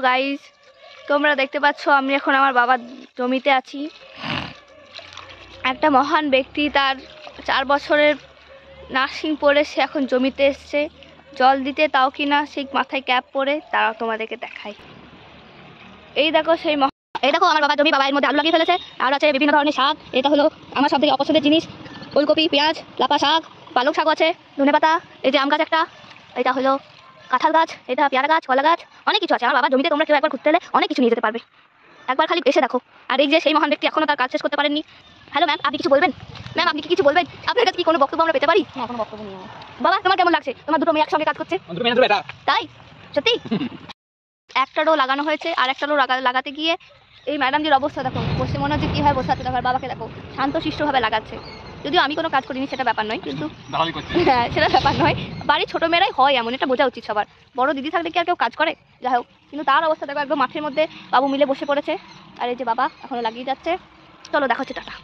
Guys, তোমরা দেখতে পাচ্ছ আমি এখন আমার বাবার জমিতে আছি। একটা মহান ব্যক্তি তার 4 বছরের নার্সিং পড়ে সে এখন জমিতে এসছে জল দিতে, তাও কিনা সেই মাথায় ক্যাপ পরে। তারা তোমাদেরকে দেখায়। এই দেখো সেই এই দেখো আমার বাবার জমি, বাবা এর মধ্যে আলু লাগিয়ে ফেলেছে, আর আছে বিভিন্ন ধরনের শাক। এটা হলো আমার সব থেকে অপছন্দের জিনিস, ফুলকপি, পেঁয়াজ, লাপা শাক, পালং শাক আছে, ধনেপাতা, এই যে আম গাছ একটা, এটা হলো কাঁঠাল গাছ, এটা পেয়ারা গাছ, কলা গাছ, অনেক কিছু আছে আমার বাবার জমিতে। তোমরা কেউ একবার ঘুরতে এলে অনেক কিছু নিয়ে যেতে পারবে, একবার খালি এসে দেখো। আর এই যে সেই মহান ব্যক্তি এখনও তার কাজ শেষ করতে পারেননি। হ্যালো ম্যাম, আপনি কিছু বলবেন? ম্যাম আপনি কি কিছু বলবেন? আপনার কাছে কি কোনো বক্তব্য আমরা পেতে পারি? না, কোনো বক্তব্য নেই। বাবা তোমার কেমন লাগছে? তোমার দুটো মেয়ে একসঙ্গে কাজ করছে? তাই সত্যি একটারও লাগানো হয়েছে, আর একটারও লাগাতে গিয়ে এই ম্যাডামজির অবস্থা দেখো, বসে মনে হচ্ছে কীভাবে বসে আছে। দেখো বাবাকে দেখো শান্তশিষ্টভাবে লাগাচ্ছে। যদিও আমি কোনো কাজ করিনি সেটা ব্যাপার নয়, কিন্তু হ্যাঁ সেটা ব্যাপার নয়, বাড়ির ছোটো মেয়েরাই হয় এমন, এটা বোঝা উচিত সবার। বড় দিদি থাকলে কি আর কেউ কাজ করে? যাই হোক, কিন্তু তার অবস্থা দেখো একদম মাঠের মধ্যে বাবু মিলে বসে পড়েছে, আর এই যে বাবা এখনো লাগিয়ে যাচ্ছে। চলো দেখা হচ্ছে, টাটা।